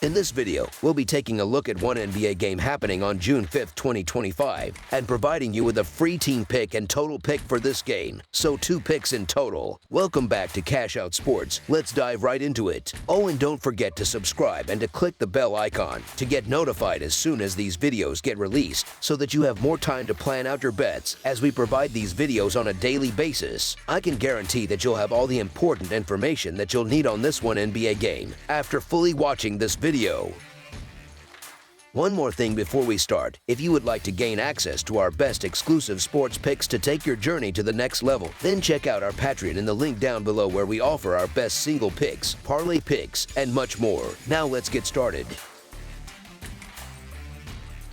In this video, we'll be taking a look at one NBA game happening on June 5th, 2025, and providing you with a free team pick and total pick for this game, so 2 picks in total. Welcome back to Cash Out Sports. Let's dive right into it. Oh, and don't forget to subscribe and to click the bell icon to get notified as soon as these videos get released, so that you have more time to plan out your bets as we provide these videos on a daily basis. I can guarantee that you'll have all the important information that you'll need on this one NBA game after fully watching this video. One more thing before we start. If you would like to gain access to our best exclusive sports picks to take your journey to the next level, then check out our Patreon in the link down below, where we offer our best single picks, parlay picks, and much more. Now let's get started.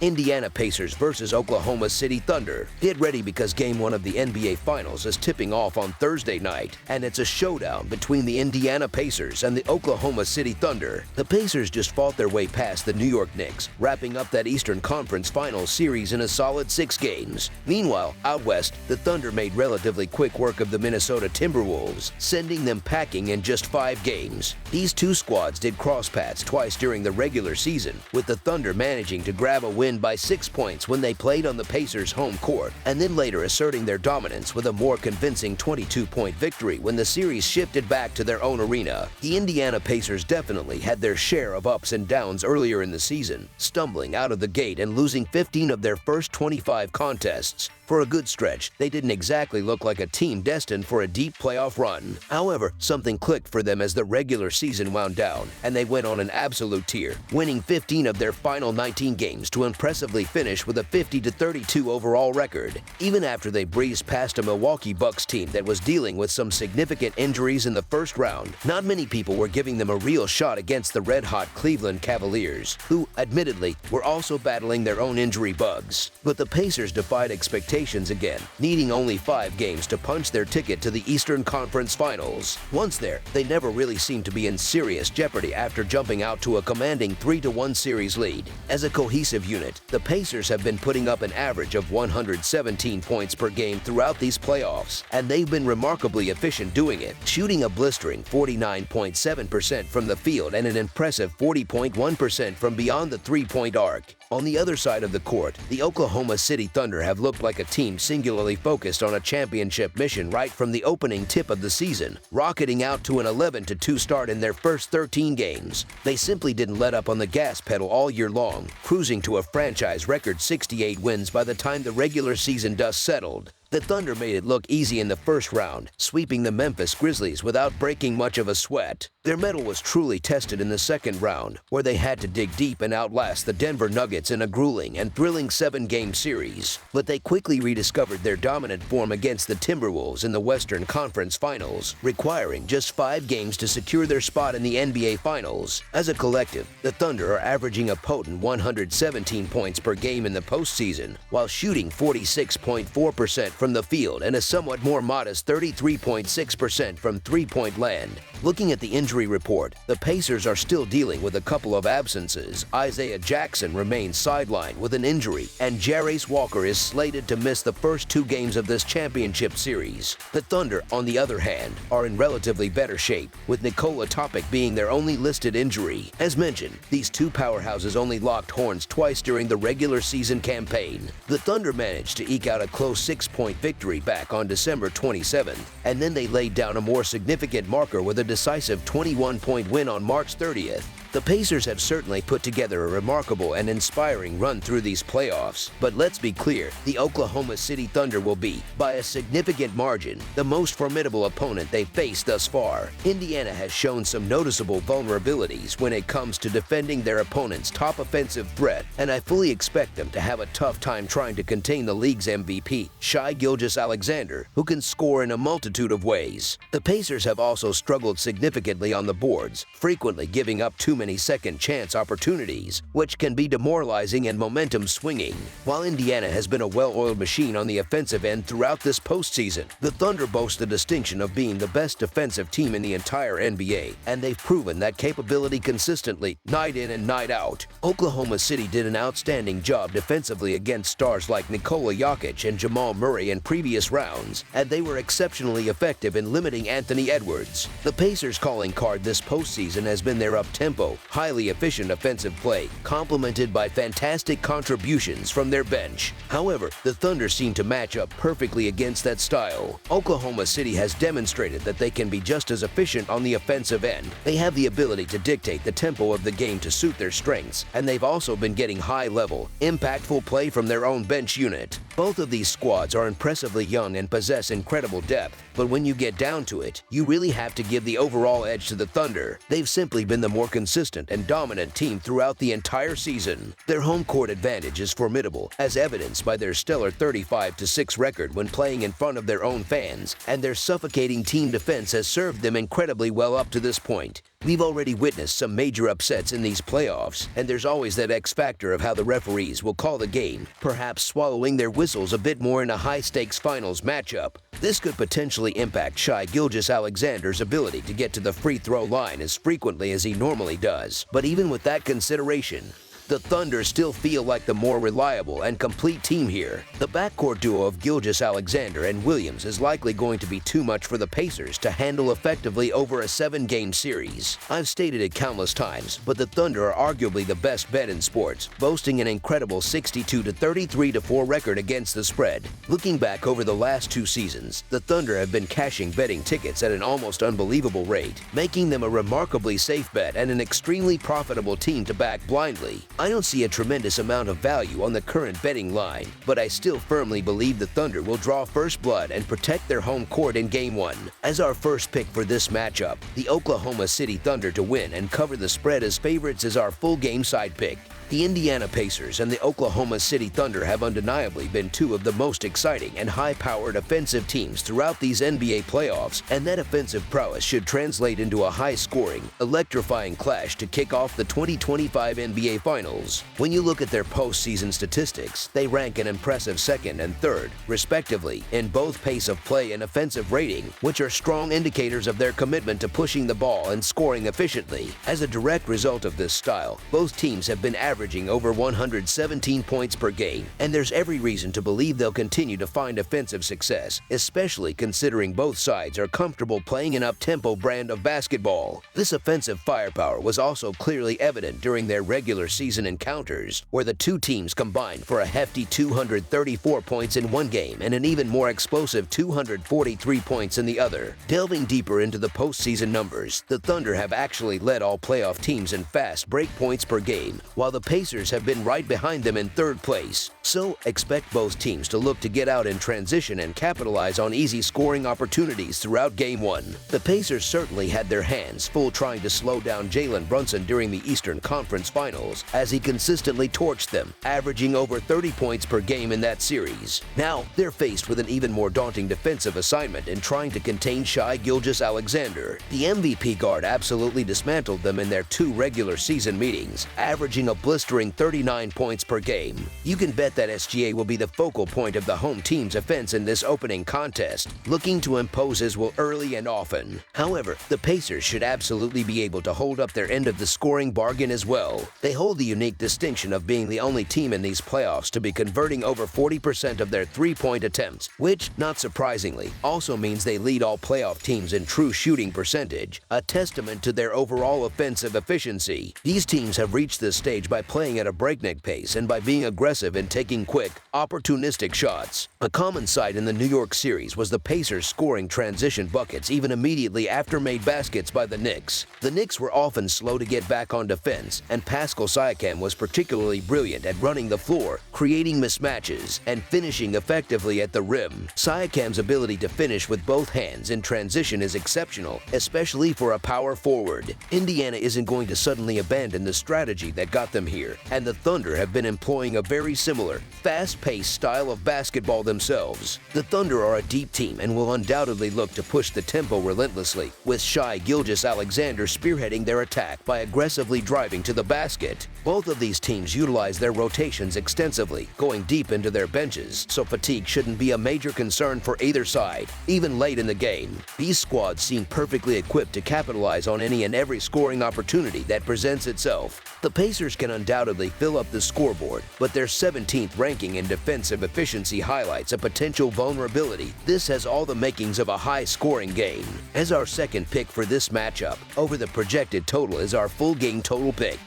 Indiana Pacers versus Oklahoma City Thunder. Get ready, because Game 1 of the NBA Finals is tipping off on Thursday night, and it's a showdown between the Indiana Pacers and the Oklahoma City Thunder. The Pacers just fought their way past the New York Knicks, wrapping up that Eastern Conference Finals series in a solid 6 games. Meanwhile, out west, the Thunder made relatively quick work of the Minnesota Timberwolves, sending them packing in just 5 games. These two squads did cross paths twice during the regular season, with the Thunder managing to grab a win by 6 points when they played on the Pacers' home court, and then later asserting their dominance with a more convincing 22-point victory when the series shifted back to their own arena. The Indiana Pacers definitely had their share of ups and downs earlier in the season, stumbling out of the gate and losing 15 of their first 25 contests. For a good stretch, they didn't exactly look like a team destined for a deep playoff run. However, something clicked for them as the regular season wound down, and they went on an absolute tear, winning 15 of their final 19 games to impressively finish with a 50-32 overall record. Even after they breezed past a Milwaukee Bucks team that was dealing with some significant injuries in the first round, not many people were giving them a real shot against the red-hot Cleveland Cavaliers, who, admittedly, were also battling their own injury bugs. But the Pacers defied expectations again, needing only 5 games to punch their ticket to the Eastern Conference Finals. Once there, they never really seemed to be in serious jeopardy after jumping out to a commanding 3-1 series lead. As a cohesive unit, the Pacers have been putting up an average of 117 points per game throughout these playoffs, and they've been remarkably efficient doing it, shooting a blistering 49.7% from the field and an impressive 40.1% from beyond the 3-point arc. On the other side of the court, the Oklahoma City Thunder have looked like a team singularly focused on a championship mission right from the opening tip of the season, rocketing out to an 11-2 start in their first 13 games. They simply didn't let up on the gas pedal all year long, cruising to a franchise record 68 wins by the time the regular season dust settled. The Thunder made it look easy in the first round, sweeping the Memphis Grizzlies without breaking much of a sweat. Their mettle was truly tested in the second round, where they had to dig deep and outlast the Denver Nuggets in a grueling and thrilling 7-game series. But they quickly rediscovered their dominant form against the Timberwolves in the Western Conference Finals, requiring just 5 games to secure their spot in the NBA Finals. As a collective, the Thunder are averaging a potent 117 points per game in the postseason, while shooting 46.4% from the field and a somewhat more modest 33.6% from three-point land. Looking at the injury report, the Pacers are still dealing with a couple of absences. Isaiah Jackson remains sidelined with an injury, and Jarace Walker is slated to miss the first 2 games of this championship series. The Thunder, on the other hand, are in relatively better shape, with Nikola Topic being their only listed injury. As mentioned, these two powerhouses only locked horns twice during the regular season campaign. The Thunder managed to eke out a close 6-point victory back on December 27th, and then they laid down a more significant marker with a decisive 21-point win on March 30th. The Pacers have certainly put together a remarkable and inspiring run through these playoffs, but let's be clear, the Oklahoma City Thunder will be, by a significant margin, the most formidable opponent they've faced thus far. Indiana has shown some noticeable vulnerabilities when it comes to defending their opponent's top offensive threat, and I fully expect them to have a tough time trying to contain the league's MVP, Shai Gilgeous-Alexander, who can score in a multitude of ways. The Pacers have also struggled significantly on the boards, frequently giving up too many second-chance opportunities, which can be demoralizing and momentum-swinging. While Indiana has been a well-oiled machine on the offensive end throughout this postseason, the Thunder boast the distinction of being the best defensive team in the entire NBA, and they've proven that capability consistently, night in and night out. Oklahoma City did an outstanding job defensively against stars like Nikola Jokic and Jamal Murray in previous rounds, and they were exceptionally effective in limiting Anthony Edwards. The Pacers' calling card this postseason has been their up-tempo tempo, highly efficient offensive play, complemented by fantastic contributions from their bench. However, the Thunder seem to match up perfectly against that style. Oklahoma City has demonstrated that they can be just as efficient on the offensive end. They have the ability to dictate the tempo of the game to suit their strengths, and they've also been getting high-level, impactful play from their own bench unit. Both of these squads are impressively young and possess incredible depth, but when you get down to it, you really have to give the overall edge to the Thunder. They've simply been the more consistent and dominant team throughout the entire season. Their home court advantage is formidable, as evidenced by their stellar 35-6 record when playing in front of their own fans, and their suffocating team defense has served them incredibly well up to this point. We've already witnessed some major upsets in these playoffs, and there's always that X factor of how the referees will call the game, perhaps swallowing their whistles a bit more in a high-stakes finals matchup. This could potentially impact Shai Gilgeous-Alexander's ability to get to the free throw line as frequently as he normally does. But even with that consideration, the Thunder still feel like the more reliable and complete team here. The backcourt duo of Gilgeous-Alexander and Williams is likely going to be too much for the Pacers to handle effectively over a 7-game series. I've stated it countless times, but the Thunder are arguably the best bet in sports, boasting an incredible 62-33-4 record against the spread. Looking back over the last 2 seasons, the Thunder have been cashing betting tickets at an almost unbelievable rate, making them a remarkably safe bet and an extremely profitable team to back blindly. I don't see a tremendous amount of value on the current betting line, but I still firmly believe the Thunder will draw first blood and protect their home court in Game 1. As our first pick for this matchup, the Oklahoma City Thunder to win and cover the spread as favorites is our full game side pick. The Indiana Pacers and the Oklahoma City Thunder have undeniably been 2 of the most exciting and high-powered offensive teams throughout these NBA playoffs, and that offensive prowess should translate into a high-scoring, electrifying clash to kick off the 2025 NBA Finals. When you look at their postseason statistics, they rank an impressive 2nd and 3rd, respectively, in both pace of play and offensive rating, which are strong indicators of their commitment to pushing the ball and scoring efficiently. As a direct result of this style, both teams have been averaging over 117 points per game, and there's every reason to believe they'll continue to find offensive success, especially considering both sides are comfortable playing an up-tempo brand of basketball. This offensive firepower was also clearly evident during their regular season encounters, where the 2 teams combined for a hefty 234 points in one game and an even more explosive 243 points in the other. Delving deeper into the postseason numbers, the Thunder have actually led all playoff teams in fast break points per game, while the Pacers have been right behind them in 3rd place. So expect both teams to look to get out in transition and capitalize on easy scoring opportunities throughout Game 1. The Pacers certainly had their hands full trying to slow down Jalen Brunson during the Eastern Conference Finals, as he consistently torched them, averaging over 30 points per game in that series. Now, they're faced with an even more daunting defensive assignment in trying to contain Shai Gilgeous-Alexander. The MVP guard absolutely dismantled them in their 2 regular season meetings, averaging a blistering 39 points per game. You can bet that SGA will be the focal point of the home team's offense in this opening contest, looking to impose his will early and often. However, the Pacers should absolutely be able to hold up their end of the scoring bargain as well. They hold the unique distinction of being the only team in these playoffs to be converting over 40% of their 3-point attempts, which, not surprisingly, also means they lead all playoff teams in true shooting percentage, a testament to their overall offensive efficiency. These teams have reached this stage by playing at a breakneck pace and by being aggressive and taking quick, opportunistic shots. A common sight in the New York series was the Pacers scoring transition buckets even immediately after made baskets by the Knicks. The Knicks were often slow to get back on defense, and Pascal Siakam was particularly brilliant at running the floor, creating mismatches, and finishing effectively at the rim. Siakam's ability to finish with both hands in transition is exceptional, especially for a power forward. Indiana isn't going to suddenly abandon the strategy that got them here, and the Thunder have been employing a very similar, fast-paced style of basketball themselves. The Thunder are a deep team and will undoubtedly look to push the tempo relentlessly, with Shai Gilgeous-Alexander spearheading their attack by aggressively driving to the basket. Both of these teams utilize their rotations extensively, going deep into their benches, so fatigue shouldn't be a major concern for either side, even late in the game. These squads seem perfectly equipped to capitalize on any and every scoring opportunity that presents itself. The Pacers can undoubtedly fill up the scoreboard, but their 17th ranking in defensive efficiency highlights a potential vulnerability. This has all the makings of a high-scoring game. As our second pick for this matchup, over the projected total is our full game total pick.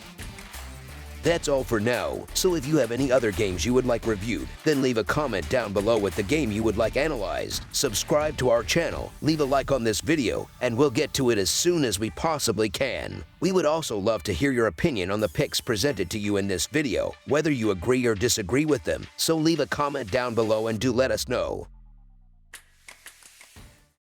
That's all for now, so if you have any other games you would like reviewed, then leave a comment down below with the game you would like analyzed. Subscribe to our channel, leave a like on this video, and we'll get to it as soon as we possibly can. We would also love to hear your opinion on the picks presented to you in this video, whether you agree or disagree with them, so leave a comment down below and do let us know.